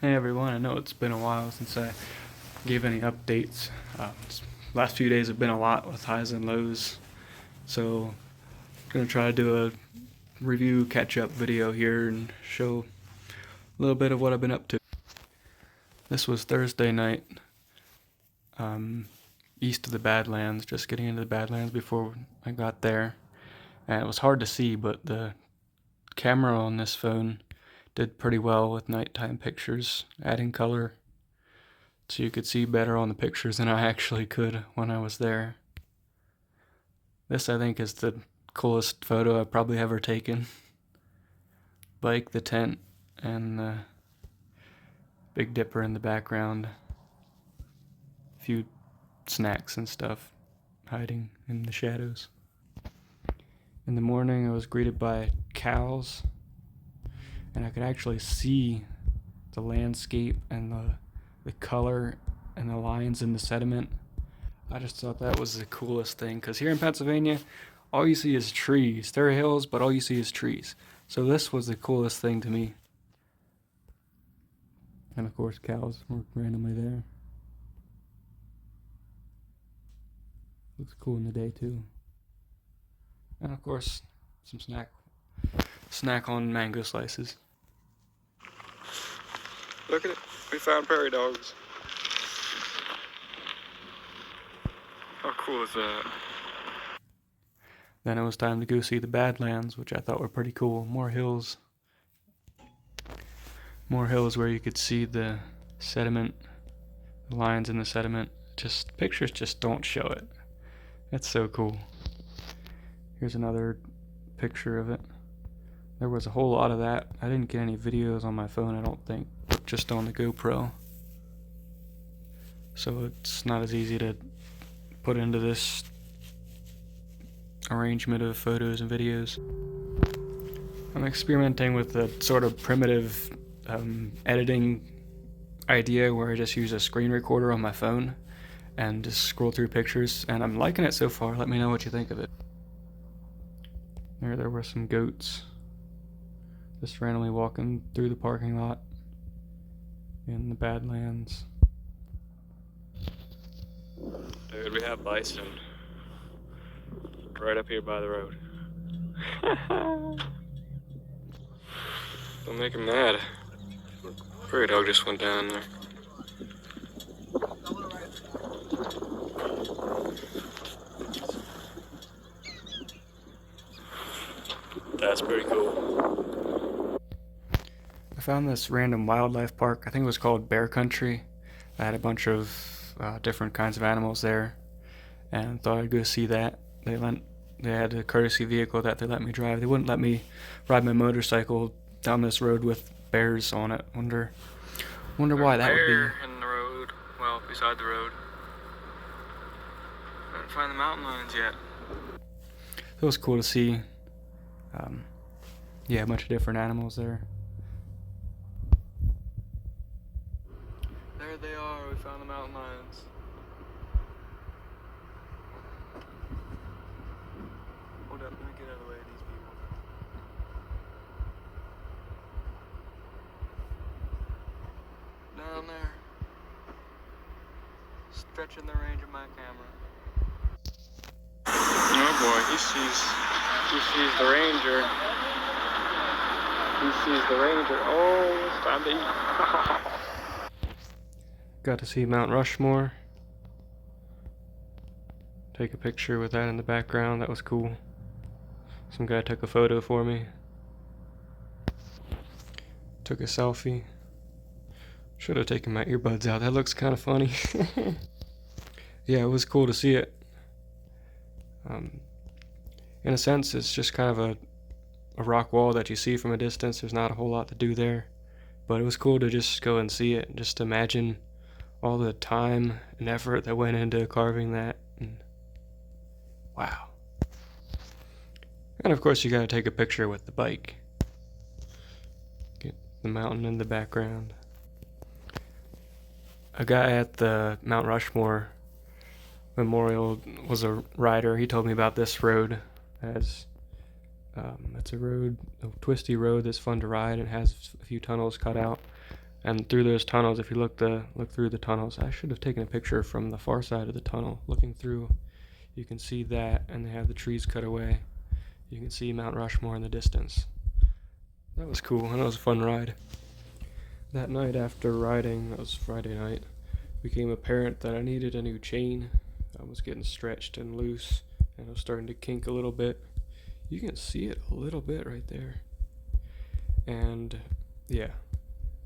Hey everyone, I know it's been a while since I gave any updates. Last few days have been a lot with highs and lows, so I'm gonna try to do a review catch-up video here and show a little bit of what I've been up to. This was Thursday night, east of the Badlands, just getting into the Badlands before I got there, and it was hard to see, but the camera on this phone did pretty well with nighttime pictures, adding color so you could see better on the pictures than I actually could when I was there. This, I think, is the coolest photo I've probably ever taken. Bike, the tent, and the Big Dipper in the background. A few snacks and stuff hiding in the shadows. In the morning, I was greeted by cows, and I could actually see the landscape and the color and the lines in the sediment. I just thought that was the coolest thing, because here in Pennsylvania, all you see is trees. There are hills, but all you see is trees. So this was the coolest thing to me. And of course, cows were randomly there. Looks cool in the day too. And of course, some snack on mango slices. Look at it, we found prairie dogs. How cool is that? Then it was time to go see the Badlands, which I thought were pretty cool. More hills where you could see the sediment, the lines in the sediment. Just pictures just don't show it. It's so cool. Here's another picture of it. There was a whole lot of that. I didn't get any videos on my phone, I don't think, but just on the GoPro. So it's not as easy to put into this arrangement of photos and videos. I'm experimenting with a sort of primitive editing idea where I just use a screen recorder on my phone and just scroll through pictures, and I'm liking it so far. Let me know what you think of it. There were some goats just randomly walking through the parking lot in the Badlands. Dude, we have bison right up here by the road. Don't make him mad. Prairie dog just went down there. That's pretty cool. I found this random wildlife park. I think it was called Bear Country. I had a bunch of different kinds of animals there, and thought I'd go see that. They had a courtesy vehicle that they let me drive. They wouldn't let me ride my motorcycle down this road with bears on it. Wonder why that would be. Bear in the road. Well, beside the road. I didn't find the mountain lions yet. It was cool to see. Yeah, a bunch of different animals there. There they are. We found the mountain lions. Hold up, let me get out of the way of these people. Down there. Stretching the range of my camera. Oh boy, he sees the ranger. He sees the ranger. Oh, it's time to eat. Got to see Mount Rushmore. Take a picture with that in the background. That was cool. Some guy took a photo for me. Took a selfie. Should have taken my earbuds out. That looks kind of funny. Yeah, it was cool to see it. In a sense, it's just kind of a rock wall that you see from a distance. There's not a whole lot to do there. But it was cool to just go and see it. Just imagine all the time and effort that went into carving that. And wow. And of course you gotta take a picture with the bike. Get the mountain in the background. A guy at the Mount Rushmore Memorial was a rider. He told me about this road as it's a twisty road that's fun to ride. It has a few tunnels cut out, And through those tunnels, if you look through the tunnels, I should have taken a picture from the far side of the tunnel. Looking through, you can see that, and they have the trees cut away. You can see Mount Rushmore in the distance. That was cool, and it was a fun ride. That night after riding, that was Friday night, it became apparent that I needed a new chain. I was getting stretched and loose, and I was starting to kink a little bit. You can see it a little bit right there. And yeah,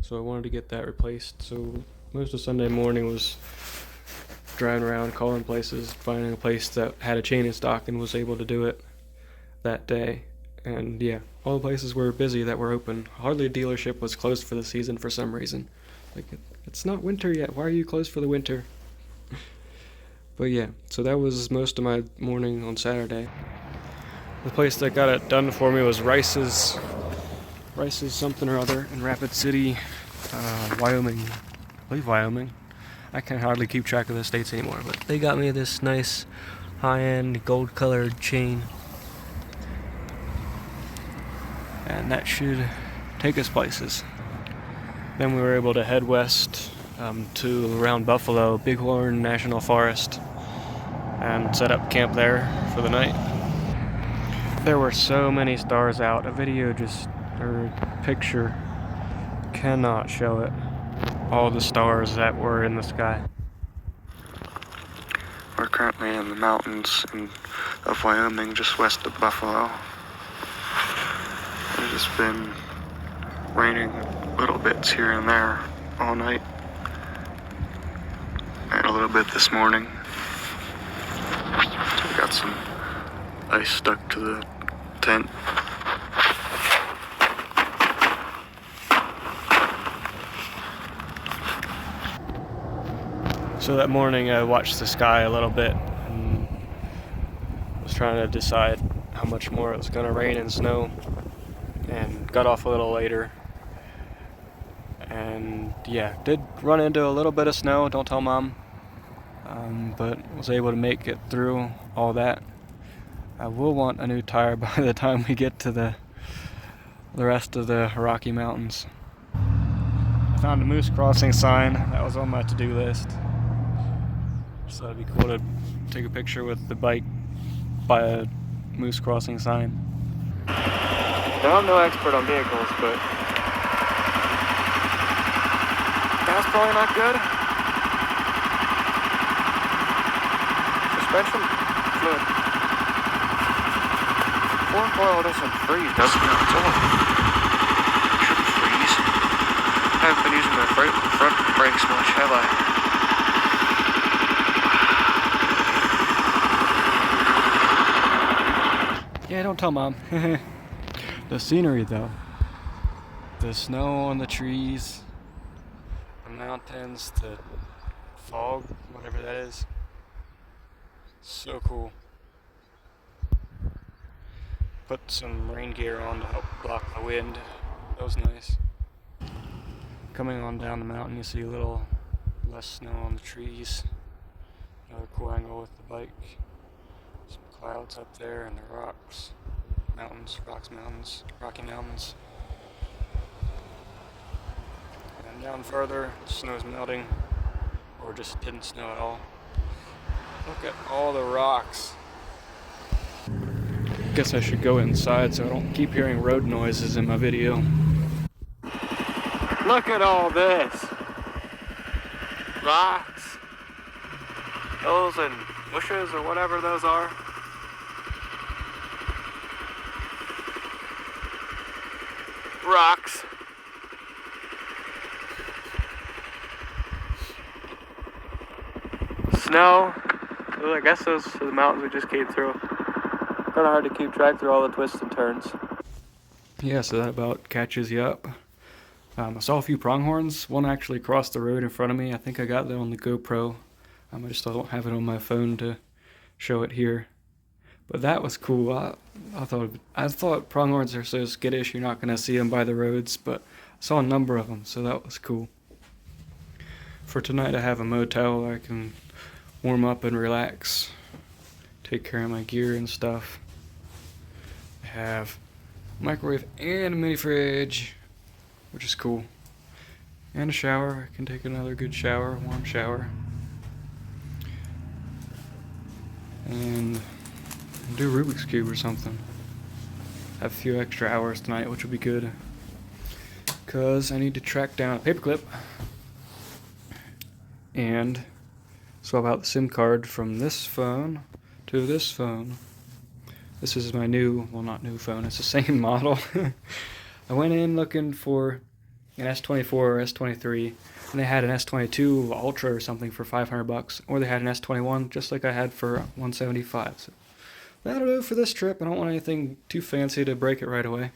so I wanted to get that replaced. So most of Sunday morning was driving around, calling places, finding a place that had a chain in stock and was able to do it that day. And yeah, all the places were busy that were open. Hardly a dealership was closed for the season for some reason. Like, it's not winter yet. Why are you closed for the winter? But yeah, so that was most of my morning on Saturday. The place that got it done for me was Rice's something or other in Rapid City, Wyoming. I believe Wyoming. I can hardly keep track of the states anymore, but they got me this nice high-end gold-colored chain. And that should take us places. Then we were able to head west to around Buffalo, Bighorn National Forest, and set up camp there for the night. There were so many stars out. A picture cannot show it. All the stars that were in the sky. We're currently in the mountains of Wyoming, just west of Buffalo. It's just been raining little bits here and there all night, and a little bit this morning. So we got some ice stuck to the tent. So that morning I watched the sky a little bit and was trying to decide how much more it was going to rain and snow, and got off a little later. And yeah, did run into a little bit of snow, don't tell Mom, but was able to make it through all that. I will want a new tire by the time we get to the rest of the Rocky Mountains. I found a moose crossing sign that was on my to-do list. So it'd be cool to take a picture with the bike by a moose crossing sign. Now, I'm no expert on vehicles, but gas probably not good. Suspension fluid. Fork oil doesn't freeze, does it? No, it's oil. It shouldn't freeze. I haven't been using my front brakes much, have I? Yeah, don't tell Mom. The scenery, though. The snow on the trees, the mountains, the fog, whatever that is. So cool. Put some rain gear on to help block the wind. That was nice. Coming on down the mountain, you see a little less snow on the trees. Another cool angle with the bike. Some clouds up there and the rocks. Mountains, Rocky Mountains. And down further, the snow's melting, or just didn't snow at all. Look at all the rocks. Guess I should go inside so I don't keep hearing road noises in my video. Look at all this! Rocks, hills and bushes or whatever those are. Rocks. Snow. Well, I guess those are the mountains we just came through. Kind of hard to keep track through all the twists and turns. Yeah, so that about catches you up. I saw a few pronghorns. One actually crossed the road in front of me. I think I got that on the GoPro. I just don't have it on my phone to show it here. But that was cool. I thought pronghorns are so skittish you're not going to see them by the roads, but I saw a number of them, so that was cool. For tonight I have a motel where I can warm up and relax, take care of my gear and stuff. I have a microwave and a mini fridge, which is cool. And a shower. I can take another good shower, warm shower. And do Rubik's Cube or something. Have a few extra hours tonight, which will be good. Because I need to track down a paperclip and swap out the SIM card from this phone to this phone. This is my new, well, not new phone, it's the same model. I went in looking for an S24 or S23, and they had an S22 Ultra or something for $500, or they had an S21 just like I had for $175. So that'll do for this trip. I don't want anything too fancy to break it right away.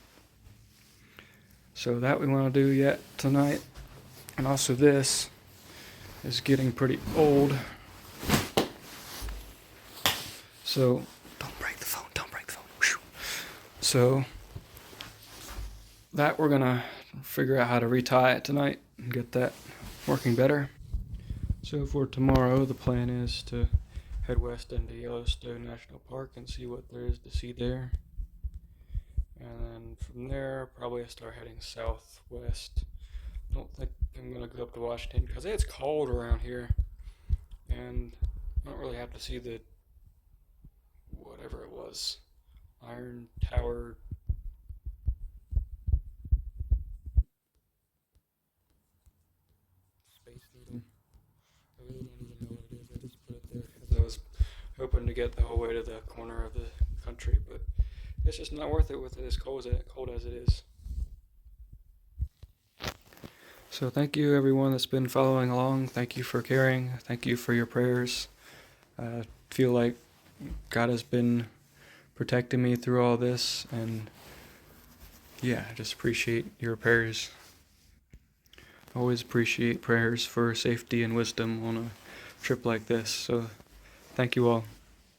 So that we want to do yet tonight. And also this is getting pretty old. So don't break the phone. Whew. So that we're gonna figure out how to retie it tonight and get that working better. So for tomorrow, the plan is to head west into Yellowstone National Park and see what there is to see there. And then from there, probably start heading southwest. I don't think I'm gonna go up to Washington because it's cold around here, and I don't really have to see the whatever it was, Iron Tower. Space Needle. I really don't even know what it is. I just put it there because I was hoping to get the whole way to the corner of the country, but it's just not worth it with it as cold as it is. So thank you everyone that's been following along. Thank you for caring. Thank you for your prayers. I feel like God has been protecting me through all this, and yeah, I just appreciate your prayers. Always appreciate prayers for safety and wisdom on a trip like this. So thank you all.